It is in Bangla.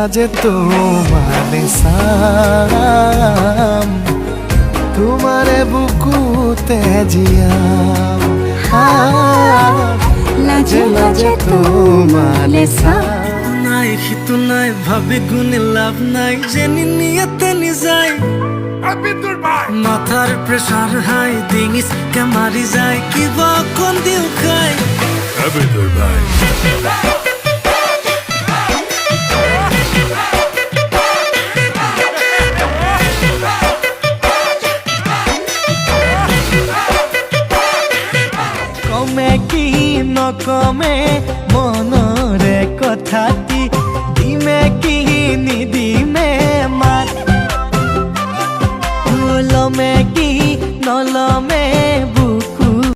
লাজে তোমারে সাম তোমারে বুকুতে জিয়াম লাজে লাজে তোমারে সাম নাই খিতু নাই ভাবি গুনে লাভ নাই জেনি নিয়তে নিজাই মাথার প্রেসার হাই ডিঙিস কামারি যায় কিবা কোন দিও খাই আবিদুর ভাই কমে কি নকমে মনরে কথা